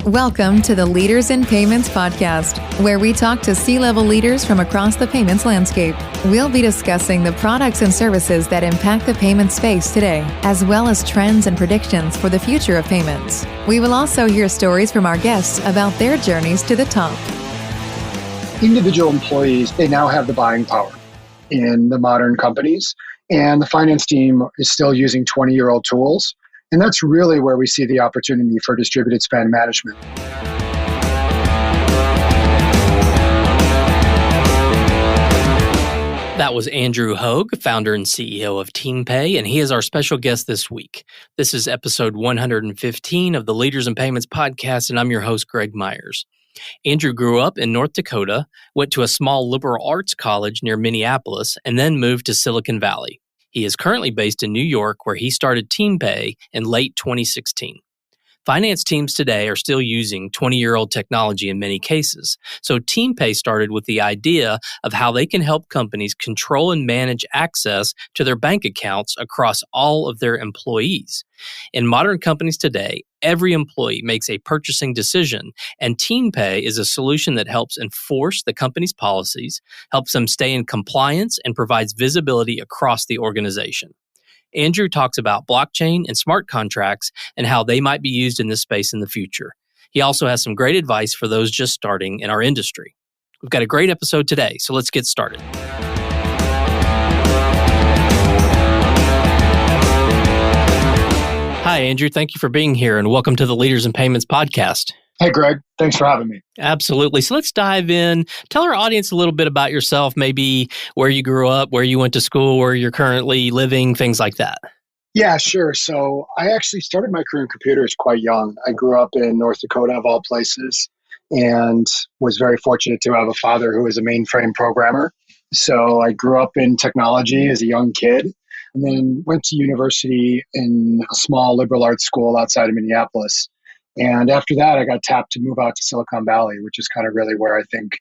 Welcome to the Leaders in Payments podcast, where we talk to C-level leaders from across the payments landscape. We'll be discussing the products and services that impact the payment space today, as well as trends and predictions for the future of payments. We will also hear stories from our guests about their journeys to the top. Individual employees, they now have the buying power in the modern companies, and the finance team is still using 20-year-old tools. And that's really where we see the opportunity for distributed spend management. That was Andrew Hoag, founder and CEO of Teampay, and he is our special guest this week. This is episode 115 of the Leaders in Payments podcast, and I'm your host, Greg Myers. Andrew grew up in North Dakota, went to a small liberal arts college near Minneapolis, and then moved to Silicon Valley. He is currently based in New York, where he started Teampay in late 2016. Finance teams today are still using 20-year-old technology in many cases. So Teampay started with the idea of how they can help companies control and manage access to their bank accounts across all of their employees. In modern companies today, every employee makes a purchasing decision, and Teampay is a solution that helps enforce the company's policies, helps them stay in compliance, and provides visibility across the organization. Andrew talks about blockchain and smart contracts and how they might be used in this space in the future. He also has some great advice for those just starting in our industry. We've got a great episode today, so let's get started. Hi, Andrew. Thank you for being here, and welcome to the Leaders in Payments podcast. Hey, Greg. Thanks for having me. Absolutely. So let's dive in. Tell our audience a little bit about yourself, maybe where you grew up, where you went to school, where you're currently living, things like that. Yeah, sure. So I actually started my career in computers quite young. I grew up in North Dakota, of all places, and was very fortunate to have a father who was a mainframe programmer. So I grew up in technology as a young kid, and then went to university in a small liberal arts school outside of Minneapolis. And after that, I got tapped to move out to Silicon Valley, which is kind of really where I think,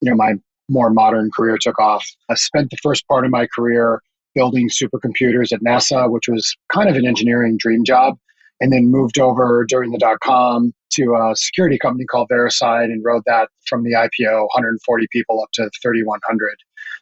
my more modern career took off. I spent the first part of my career building supercomputers at NASA, which was kind of an engineering dream job, and then moved over during the dot-com to a security company called Verisign and rode that from the IPO, 140 people up to 3,100,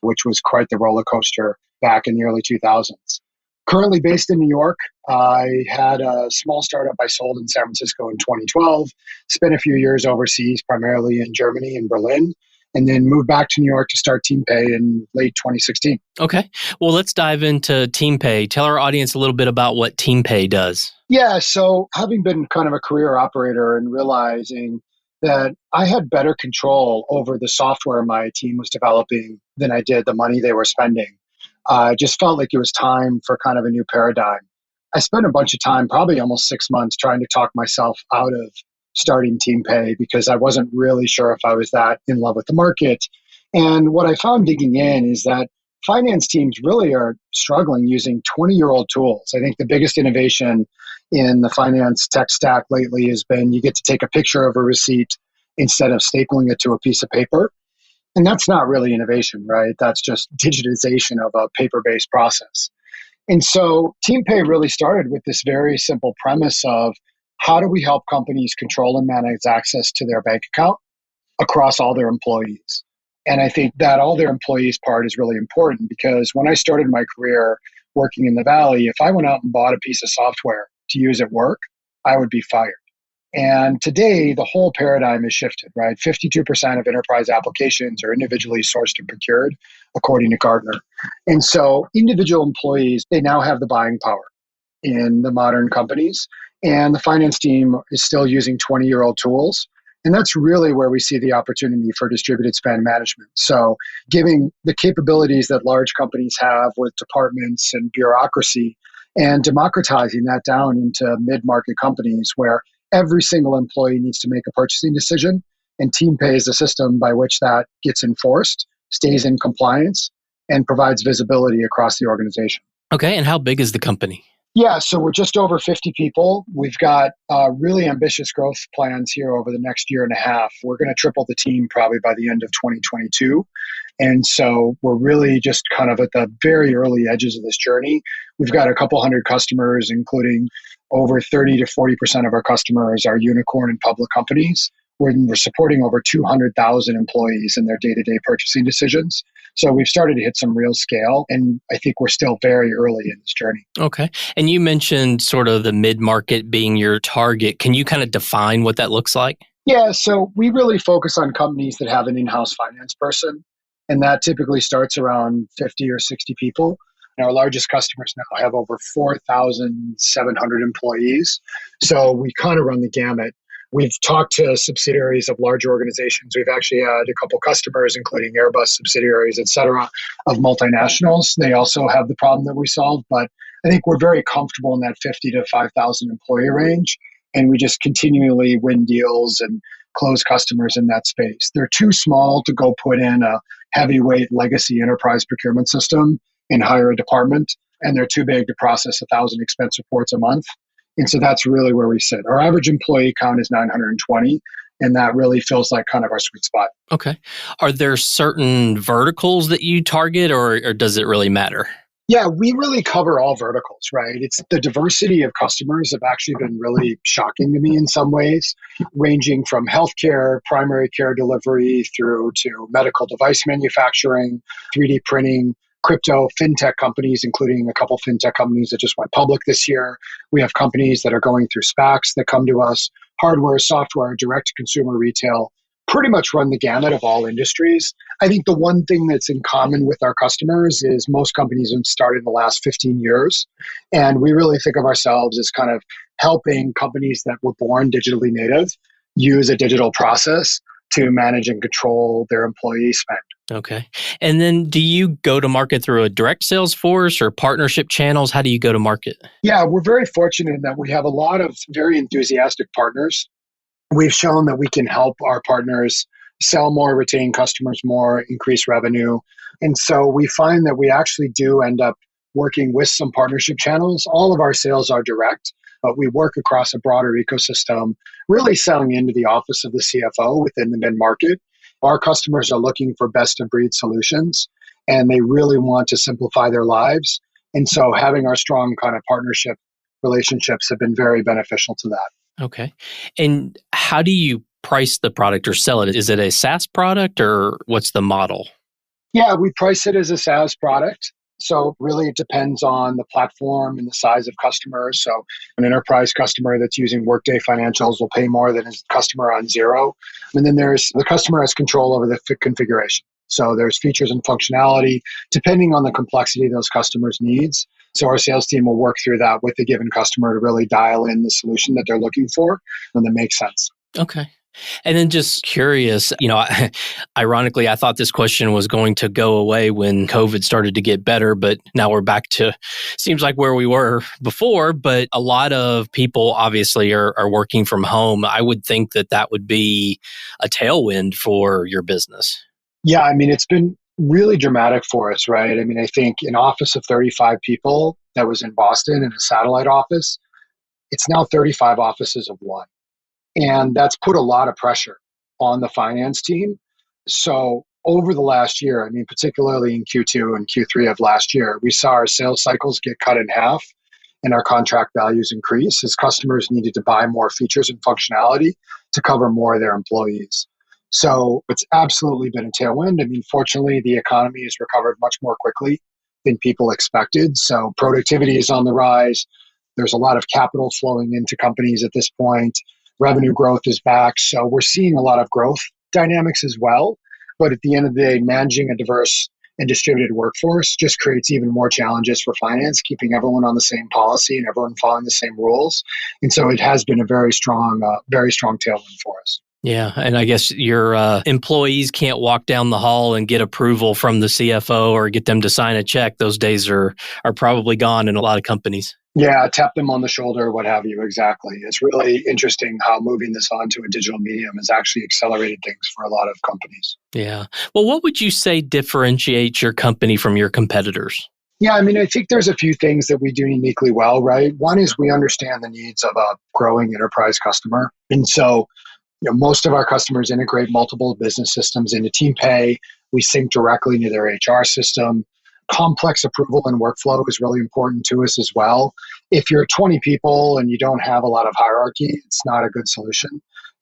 which was quite the roller coaster back in the early 2000s. Currently based in New York, I had a small startup I sold in San Francisco in 2012, spent a few years overseas, primarily in Germany and Berlin, and then moved back to New York to start Teampay in late 2016. Okay. Well, let's dive into Teampay. Tell our audience a little bit about what Teampay does. Yeah, so having been kind of a career operator and realizing that I had better control over the software my team was developing than I did the money they were spending. I just felt like it was time for kind of a new paradigm. I spent a bunch of time, probably almost 6 months, trying to talk myself out of starting Teampay because I wasn't really sure if I was that in love with the market. And what I found digging in is that finance teams really are struggling using 20-year-old tools. I think the biggest innovation in the finance tech stack lately has been you get to take a picture of a receipt instead of stapling it to a piece of paper. And that's not really innovation, right? That's just digitization of a paper-based process. And so Teampay really started with this very simple premise of how do we help companies control and manage access to their bank account across all their employees? And I think that all their employees part is really important because when I started my career working in the Valley, if I went out and bought a piece of software to use at work, I would be fired. And today, the whole paradigm has shifted, right? 52% of enterprise applications are individually sourced and procured, according to Gartner. And so individual employees, they now have the buying power in the modern companies. And the finance team is still using 20-year-old tools. And that's really where we see the opportunity for distributed spend management. So giving the capabilities that large companies have with departments and bureaucracy and democratizing that down into mid-market companies where every single employee needs to make a purchasing decision, and Teampay is a system by which that gets enforced, stays in compliance, and provides visibility across the organization. Okay, and how big is the company? Yeah, so we're just over 50 people. We've got really ambitious growth plans here over the next year and a half. We're going to triple the team probably by the end of 2022. And so we're really just kind of at the very early edges of this journey. We've got a couple hundred customers, including over 30 to 40% of our customers are unicorn and public companies. We're supporting over 200,000 employees in their day-to-day purchasing decisions. So we've started to hit some real scale, and I think we're still very early in this journey. Okay. And you mentioned sort of the mid-market being your target. Can you kind of define what that looks like? Yeah, so we really focus on companies that have an in-house finance person, and that typically starts around 50 or 60 people. And our largest customers now have over 4,700 employees. So we kind of run the gamut. We've talked to subsidiaries of large organizations. We've actually had a couple customers, including Airbus subsidiaries, et cetera, of multinationals. They also have the problem that we solve, but I think we're very comfortable in that 50 to 5,000 employee range. And we just continually win deals and close customers in that space. They're too small to go put in a heavyweight legacy enterprise procurement system and hire a department. And they're too big to process 1,000 expense reports a month. And so that's really where we sit. Our average employee count is 920, and that really feels like kind of our sweet spot. Okay. Are there certain verticals that you target, or does it really matter? Yeah, we really cover all verticals, right? It's the diversity of customers have actually been really shocking to me in some ways, ranging from healthcare, primary care delivery, through to medical device manufacturing, 3D printing, crypto, fintech companies, including a couple fintech companies that just went public this year. We have companies that are going through SPACs that come to us, hardware, software, direct-to-consumer retail, pretty much run the gamut of all industries. I think the one thing that's in common with our customers is most companies have started in the last 15 years. And we really think of ourselves as kind of helping companies that were born digitally native use a digital process to manage and control their employee spend. Okay. And then do you go to market through a direct sales force or partnership channels? How do you go to market? Yeah, we're very fortunate in that we have a lot of very enthusiastic partners. We've shown that we can help our partners sell more, retain customers more, increase revenue. And so we find that we actually do end up working with some partnership channels. All of our sales are direct, but we work across a broader ecosystem, really selling into the office of the CFO within the mid-market. Our customers are looking for best-of-breed solutions, and they really want to simplify their lives. And so having our strong kind of partnership relationships have been very beneficial to that. Okay. And how do you price the product or sell it? Is it a SaaS product or what's the model? Yeah, we price it as a SaaS product. So really it depends on the platform and the size of customers. So an enterprise customer that's using Workday financials will pay more than a customer on Xero. And then there's the customer has control over the configuration. So there's features and functionality depending on the complexity of those customers' needs. So our sales team will work through that with the given customer to really dial in the solution that they're looking for and that makes sense. Okay. And then just curious, ironically, I thought this question was going to go away when COVID started to get better, but now we're back to, seems like where we were before, but a lot of people obviously are working from home. I would think that that would be a tailwind for your business. Yeah, I mean, it's been really dramatic for us, right? I mean, I think an office of 35 people that was in Boston in a satellite office, it's now 35 offices of one. And that's put a lot of pressure on the finance team. So over the last year, I mean, particularly in Q2 and Q3 of last year, we saw our sales cycles get cut in half and our contract values increase as customers needed to buy more features and functionality to cover more of their employees. So it's absolutely been a tailwind. I mean, fortunately, the economy has recovered much more quickly than people expected. So productivity is on the rise. There's a lot of capital flowing into companies at this point. Revenue growth is back. So we're seeing a lot of growth dynamics as well. But at the end of the day, managing a diverse and distributed workforce just creates even more challenges for finance, keeping everyone on the same policy and everyone following the same rules. And so it has been a very strong tailwind for us. Yeah. And I guess your employees can't walk down the hall and get approval from the CFO or get them to sign a check. Those days are probably gone in a lot of companies. Yeah, tap them on the shoulder, what have you. Exactly. It's really interesting how moving this onto a digital medium has actually accelerated things for a lot of companies. Yeah. Well, what would you say differentiates your company from your competitors? Yeah, I mean, I think there's a few things that we do uniquely well, right? One is we understand the needs of a growing enterprise customer. And so, most of our customers integrate multiple business systems into Teampay. We sync directly into their HR system. Complex approval and workflow is really important to us as well. If you're 20 people and you don't have a lot of hierarchy, it's not a good solution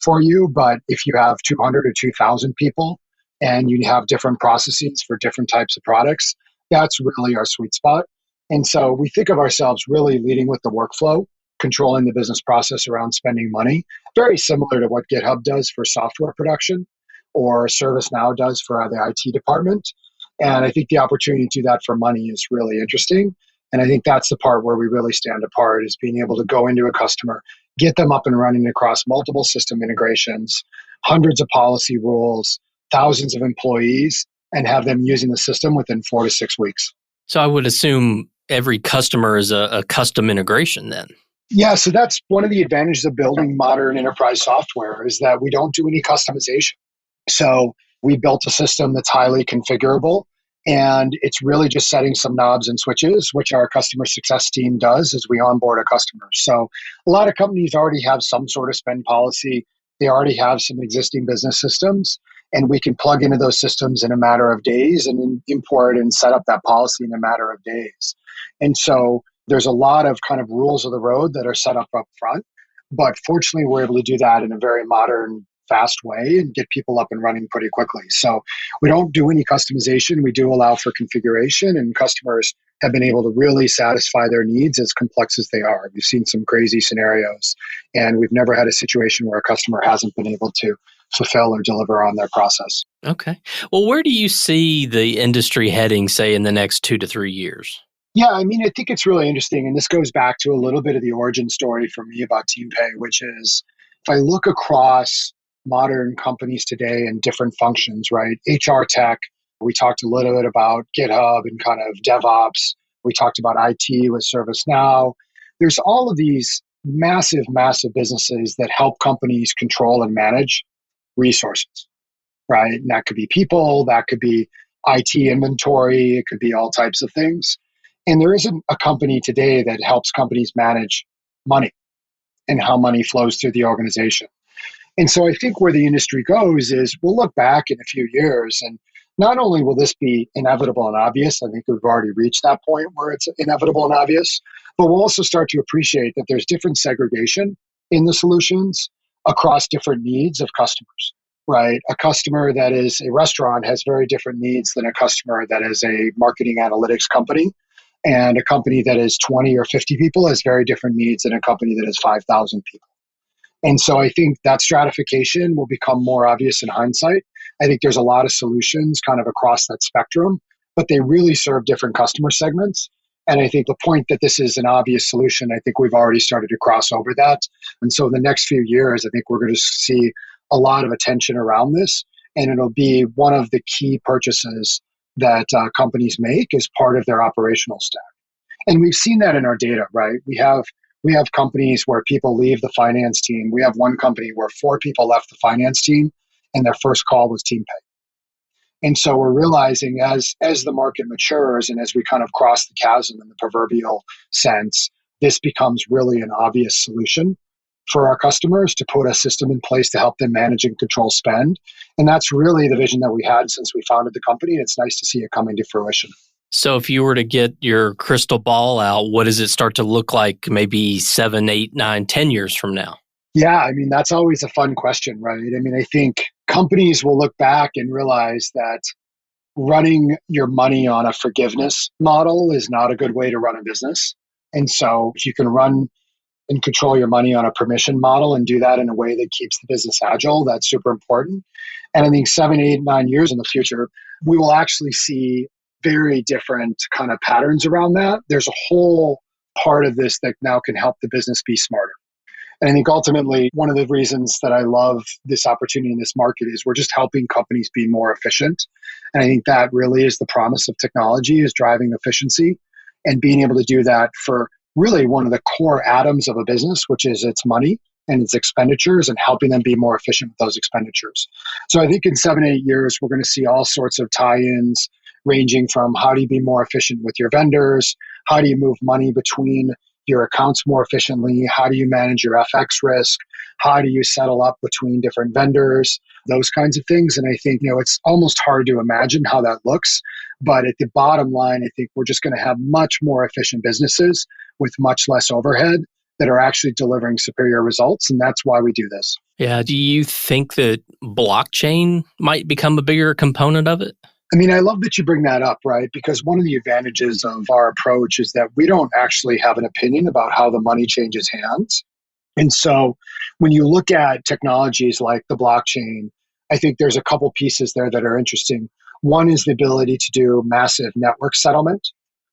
for you. But if you have 200 or 2,000 people and you have different processes for different types of products, that's really our sweet spot. And so we think of ourselves really leading with the workflow, controlling the business process around spending money, very similar to what GitHub does for software production or ServiceNow does for the IT department. And I think the opportunity to do that for money is really interesting. And I think that's the part where we really stand apart is being able to go into a customer, get them up and running across multiple system integrations, hundreds of policy rules, thousands of employees, and have them using the system within 4 to 6 weeks. So I would assume every customer is a custom integration then. Yeah, so that's one of the advantages of building modern enterprise software is that we don't do any customization. So we built a system that's highly configurable, and it's really just setting some knobs and switches, which our customer success team does as we onboard a customer. So a lot of companies already have some sort of spend policy. They already have some existing business systems, and we can plug into those systems in a matter of days and import and set up that policy in a matter of days. And so there's a lot of kind of rules of the road that are set up front. But fortunately, we're able to do that in a very modern, fast way and get people up and running pretty quickly. So we don't do any customization. We do allow for configuration, and customers have been able to really satisfy their needs as complex as they are. We've seen some crazy scenarios, and we've never had a situation where a customer hasn't been able to fulfill or deliver on their process. Okay. Well, where do you see the industry heading, say, in the next 2 to 3 years? Yeah, I mean, I think it's really interesting. And this goes back to a little bit of the origin story for me about Teampay, which is if I look across modern companies today and different functions, right? HR tech, we talked a little bit about GitHub and kind of DevOps. We talked about IT with ServiceNow. There's all of these massive, massive businesses that help companies control and manage resources, right? And that could be people, that could be IT inventory, it could be all types of things. And there isn't a company today that helps companies manage money and how money flows through the organization. And so I think where the industry goes is we'll look back in a few years, and not only will this be inevitable and obvious, I think we've already reached that point where it's inevitable and obvious, but we'll also start to appreciate that there's different segregation in the solutions across different needs of customers, right? A customer that is a restaurant has very different needs than a customer that is a marketing analytics company. And a company that is 20 or 50 people has very different needs than a company that is 5,000 people. And so I think that stratification will become more obvious in hindsight. I think there's a lot of solutions kind of across that spectrum, but they really serve different customer segments. And I think the point that this is an obvious solution, I think we've already started to cross over that. And so in the next few years, I think we're going to see a lot of attention around this. And it'll be one of the key purchases that companies make as part of their operational stack. And we've seen that in our data, right? We have companies where people leave the finance team. We have one company where 4 people left the finance team and their first call was Teampay. And so we're realizing as the market matures and as we kind of cross the chasm in the proverbial sense, this becomes really an obvious solution for our customers to put a system in place to help them manage and control spend. And that's really the vision that we had since we founded the company. And it's nice to see it coming to fruition. So if you were to get your crystal ball out, what does it start to look like maybe 7, 8, 9, 10 years from now? Yeah, I mean, that's always a fun question, right? I mean, I think companies will look back and realize that running your money on a forgiveness model is not a good way to run a business. And so if you can run and control your money on a permission model and do that in a way that keeps the business agile, that's super important. And I think 7, 8, 9 years in the future, we will actually see very different kind of patterns around that. There's a whole part of this that now can help the business be smarter. And I think ultimately, one of the reasons that I love this opportunity in this market is we're just helping companies be more efficient. And I think that really is the promise of technology, is driving efficiency and being able to do that for really one of the core atoms of a business, which is its money and its expenditures, and helping them be more efficient with those expenditures. So I think in 7, 8 years, we're going to see all sorts of tie-ins ranging from how do you be more efficient with your vendors? How do you move money between your accounts more efficiently? How do you manage your FX risk? How do you settle up between different vendors? Those kinds of things. And I think, it's almost hard to imagine how that looks. But at the bottom line, I think we're just going to have much more efficient businesses with much less overhead that are actually delivering superior results. And that's why we do this. Yeah. Do you think that blockchain might become a bigger component of it? I mean, I love that you bring that up, right? Because one of the advantages of our approach is that we don't actually have an opinion about how the money changes hands. And so when you look at technologies like the blockchain, I think there's a couple pieces there that are interesting. One is the ability to do massive network settlement,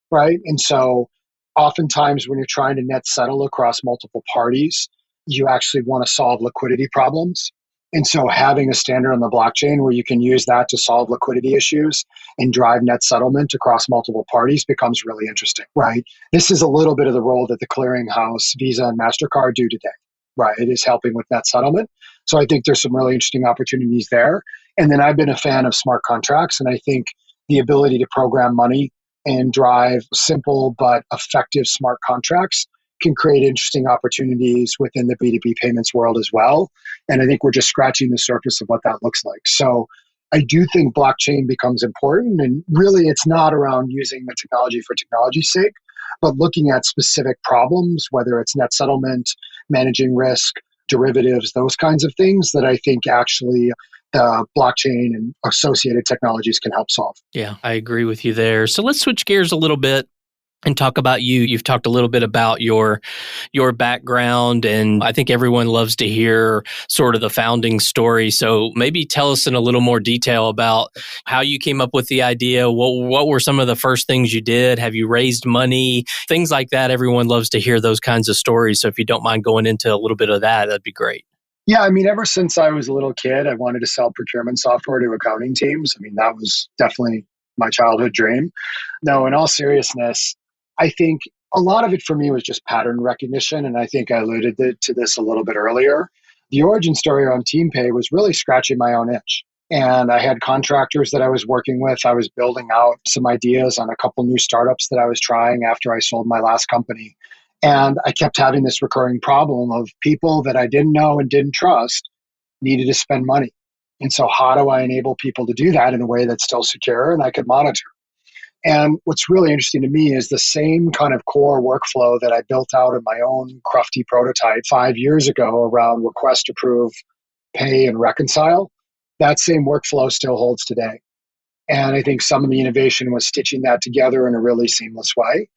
right? And so oftentimes when you're trying to net settle across multiple parties, you actually want to solve liquidity problems. And so having a standard on the blockchain where you can use that to solve liquidity issues and drive net settlement across multiple parties becomes really interesting, right? This is a little bit of the role that the clearinghouse, Visa and MasterCard do today, right? It is helping with net settlement. So I think there's some really interesting opportunities there. And then I've been a fan of smart contracts, and I think the ability to program money and drive simple but effective smart contracts can create interesting opportunities within the B2B payments world as well. And I think we're just scratching the surface of what that looks like. So I do think blockchain becomes important. And really, it's not around using the technology for technology's sake, but looking at specific problems, whether it's net settlement, managing risk, derivatives, those kinds of things that I think actually the blockchain and associated technologies can help solve. Yeah, I agree with you there. So let's switch gears a little bit and talk about you. You've talked a little bit about your background, and I think everyone loves to hear sort of the founding story. So maybe tell us in a little more detail about how you came up with the idea. What were some of the first things you did? Have you raised money? Things like that. Everyone loves to hear those kinds of stories. So if you don't mind going into a little bit of that, that'd be great. Yeah, I mean, ever since I was a little kid, I wanted to sell procurement software to accounting teams. I mean, that was definitely my childhood dream. No, in all seriousness, I think a lot of it for me was just pattern recognition. And I think I alluded to this a little bit earlier. The origin story on Teampay was really scratching my own itch. And I had contractors that I was working with. I was building out some ideas on a couple new startups that I was trying after I sold my last company. And I kept having this recurring problem of people that I didn't know and didn't trust needed to spend money. And so how do I enable people to do that in a way that's still secure and I could monitor? And what's really interesting to me is the same kind of core workflow that I built out in my own crufty prototype 5 years ago around request, approve, pay, and reconcile. That same workflow still holds today. And I think some of the innovation was stitching that together in a really seamless way.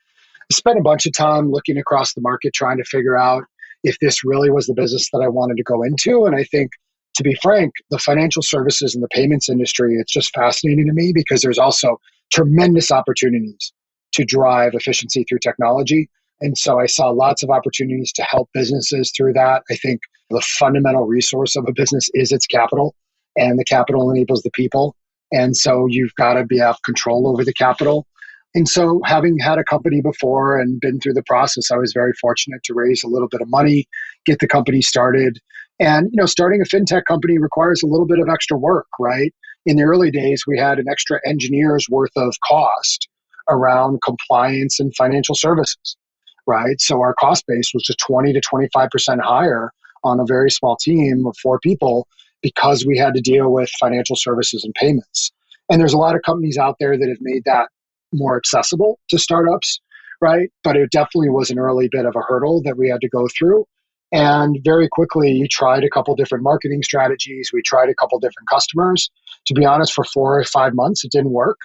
I spent a bunch of time looking across the market trying to figure out if this really was the business that I wanted to go into. And I think, to be frank, the financial services and the payments industry, it's just fascinating to me because there's also tremendous opportunities to drive efficiency through technology. And so I saw lots of opportunities to help businesses through that. I think the fundamental resource of a business is its capital, and the capital enables the people. And so you've got to have control over the capital. And so having had a company before and been through the process, I was very fortunate to raise a little bit of money, get the company started. And, starting a fintech company requires a little bit of extra work, right? In the early days, we had an extra engineer's worth of cost around compliance and financial services, right? So our cost base was just 20 to 25% higher on a very small team of 4 people because we had to deal with financial services and payments. And there's a lot of companies out there that have made that more accessible to startups, right? But it definitely was an early bit of a hurdle that we had to go through. And very quickly, we tried a couple different marketing strategies. We tried a couple different customers. To be honest, for 4 or 5 months, it didn't work.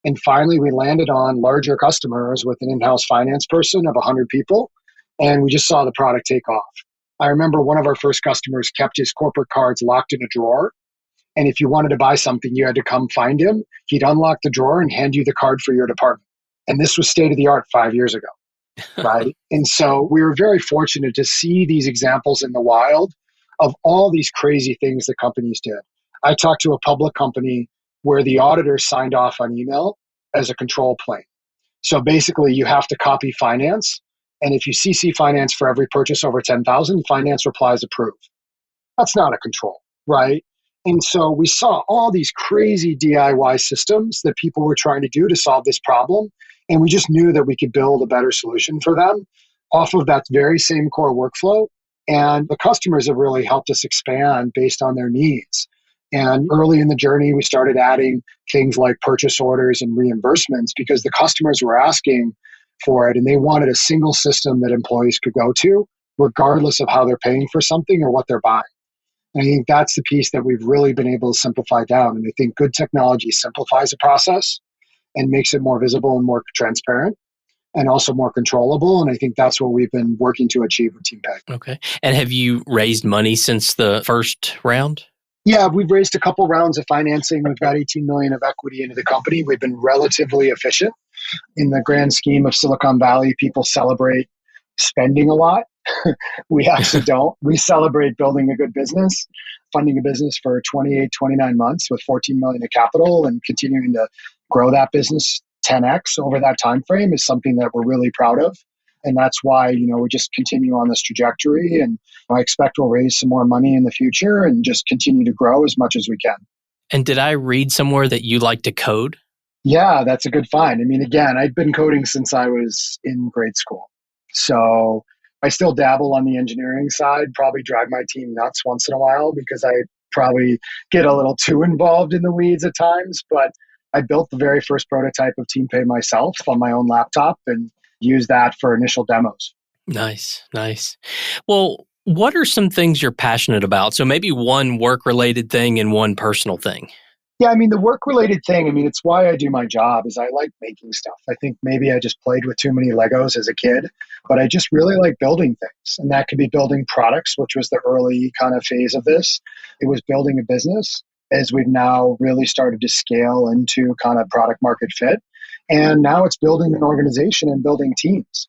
And finally, we landed on larger customers with an in-house finance person of 100 people. And we just saw the product take off. I remember one of our first customers kept his corporate cards locked in a drawer. And if you wanted to buy something, you had to come find him. He'd unlock the drawer and hand you the card for your department. And this was state of the art 5 years ago, right? And so we were very fortunate to see these examples in the wild of all these crazy things that companies did. I talked to a public company where the auditor signed off on email as a control plane. So basically, you have to copy finance. And if you CC finance for every purchase over 10,000, finance replies approve. That's not a control, right? And so we saw all these crazy DIY systems that people were trying to do to solve this problem. And we just knew that we could build a better solution for them off of that very same core workflow. And the customers have really helped us expand based on their needs. And early in the journey, we started adding things like purchase orders and reimbursements because the customers were asking for it and they wanted a single system that employees could go to, regardless of how they're paying for something or what they're buying. And I think that's the piece that we've really been able to simplify down. And I think good technology simplifies the process and makes it more visible and more transparent and also more controllable. And I think that's what we've been working to achieve with Teampay. Okay. And have you raised money since the first round? Yeah, we've raised a couple rounds of financing. We've got 18 million of equity into the company. We've been relatively efficient. In the grand scheme of Silicon Valley, people celebrate spending a lot. We actually don't. We celebrate building a good business, funding a business for 28, 29 months with 14 million of capital and continuing to grow that business 10x over that time frame is something that we're really proud of. And that's why, we just continue on this trajectory. And I expect we'll raise some more money in the future and just continue to grow as much as we can. And did I read somewhere that you like to code? Yeah, that's a good find. I mean, again, I've been coding since I was in grade school. So I still dabble on the engineering side, probably drive my team nuts once in a while because I probably get a little too involved in the weeds at times. But I built the very first prototype of Teampay myself on my own laptop and used that for initial demos. Nice. Well, what are some things you're passionate about? So maybe one work-related thing and one personal thing. Yeah, I mean, the work-related thing, it's why I do my job is I like making stuff. I think maybe I just played with too many Legos as a kid, but I just really like building things. And that could be building products, which was the early kind of phase of this. It was building a business as we've now really started to scale into kind of product market fit. And now it's building an organization and building teams.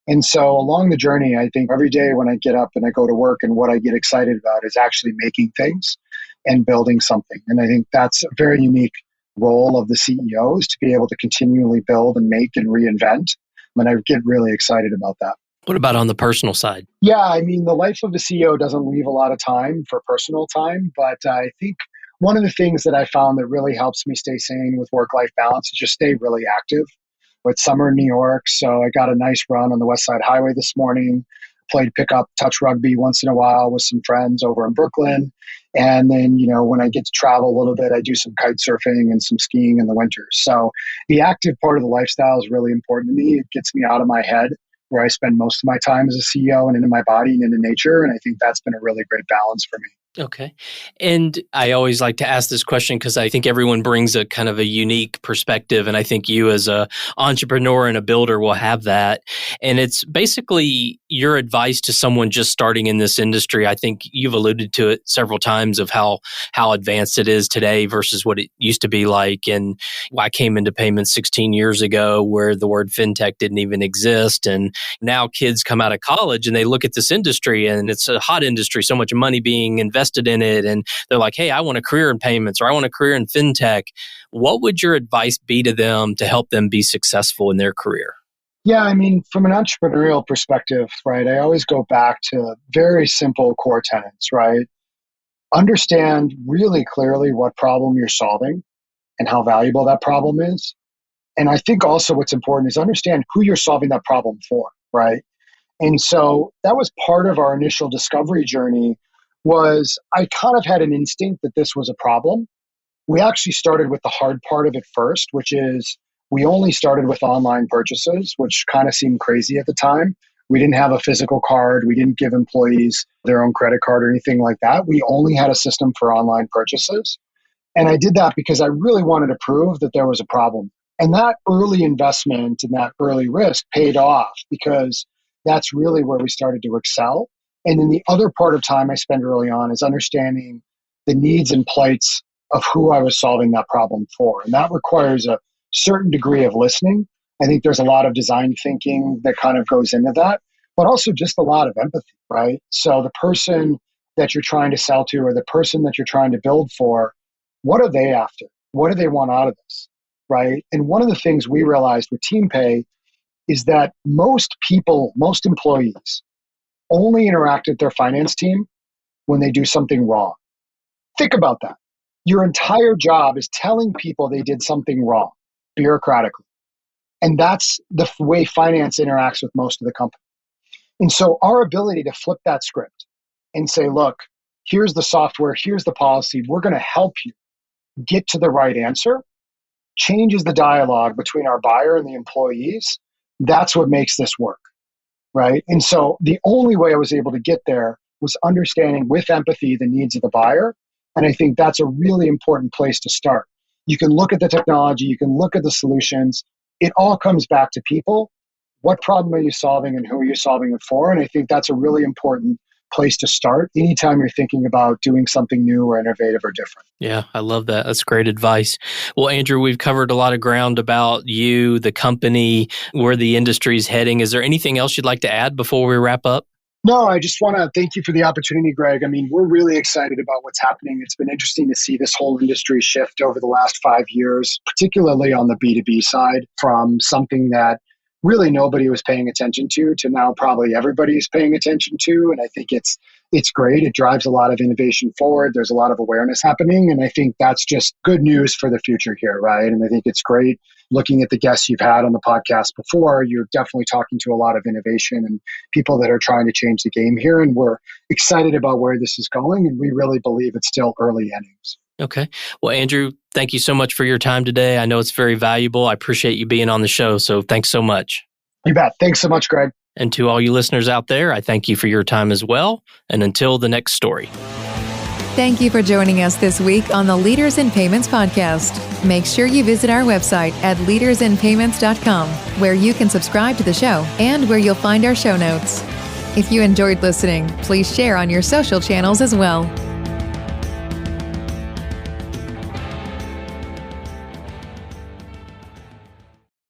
And so along the journey, I think every day when I get up and I go to work and what I get excited about is actually making things and building something. And I think that's a very unique role of the CEOs to be able to continually build and make and reinvent. And I get really excited about that. What about on the personal side? Yeah, the life of the CEO doesn't leave a lot of time for personal time, but I think one of the things that I found that really helps me stay sane with work-life balance is just stay really active. It's summer in New York, so I got a nice run on the West Side Highway this morning, played pickup touch rugby once in a while with some friends over in Brooklyn. And then, when I get to travel a little bit, I do some kite surfing and some skiing in the winter. So the active part of the lifestyle is really important to me. It gets me out of my head where I spend most of my time as a CEO and into my body and into nature. And I think that's been a really great balance for me. Okay. And I always like to ask this question because I think everyone brings a kind of a unique perspective. And I think you as an entrepreneur and a builder will have that. And it's basically your advice to someone just starting in this industry. I think you've alluded to it several times of how advanced it is today versus what it used to be like. And I came into payments 16 years ago where the word fintech didn't even exist. And now kids come out of college and they look at this industry and it's a hot industry, so much money being invested in it. And they're like, hey, I want a career in payments or I want a career in fintech. What would your advice be to them to help them be successful in their career? Yeah, from an entrepreneurial perspective, right, I always go back to very simple core tenets, right? Understand really clearly what problem you're solving and how valuable that problem is. And I think also what's important is understand who you're solving that problem for, right? And so that was part of our initial discovery journey was I kind of had an instinct that this was a problem. We actually started with the hard part of it first, which is we only started with online purchases, which kind of seemed crazy at the time. We didn't have a physical card. We didn't give employees their own credit card or anything like that. We only had a system for online purchases. And I did that because I really wanted to prove that there was a problem. And that early investment and that early risk paid off because that's really where we started to excel. And then the other part of time I spent early on is understanding the needs and plights of who I was solving that problem for. And that requires a certain degree of listening. I think there's a lot of design thinking that kind of goes into that, but also just a lot of empathy, right? So the person that you're trying to sell to or the person that you're trying to build for, what are they after? What do they want out of this, right? And one of the things we realized with Teampay is that most people, most employees, only interact with their finance team when they do something wrong. Think about that. Your entire job is telling people they did something wrong, bureaucratically. And that's the way finance interacts with most of the company. And so our ability to flip that script and say, look, here's the software, here's the policy, we're going to help you get to the right answer, changes the dialogue between our buyer and the employees. That's what makes this work, right? And so the only way I was able to get there was understanding with empathy the needs of the buyer. And I think that's a really important place to start. You can look at the technology, you can look at the solutions. It all comes back to people. What problem are you solving and who are you solving it for? And I think that's a really important place to start anytime you're thinking about doing something new or innovative or different. Yeah, I love that. That's great advice. Well, Andrew, we've covered a lot of ground about you, the company, where the industry's heading. Is there anything else you'd like to add before we wrap up? No, I just want to thank you for the opportunity, Greg. I mean, we're really excited about what's happening. It's been interesting to see this whole industry shift over the last 5 years, particularly on the B2B side, from something that really nobody was paying attention to now probably everybody's paying attention to. And I think it's great. It drives a lot of innovation forward. There's a lot of awareness happening. And I think that's just good news for the future here, right? And I think it's great. Looking at the guests you've had on the podcast before, you're definitely talking to a lot of innovation and people that are trying to change the game here. And we're excited about where this is going. And we really believe it's still early innings. Okay. Well, Andrew, thank you so much for your time today. I know it's very valuable. I appreciate you being on the show. So thanks so much. You bet. Thanks so much, Greg. And to all you listeners out there, I thank you for your time as well. And until the next story. Thank you for joining us this week on the Leaders in Payments podcast. Make sure you visit our website at leadersinpayments.com, where you can subscribe to the show and where you'll find our show notes. If you enjoyed listening, please share on your social channels as well.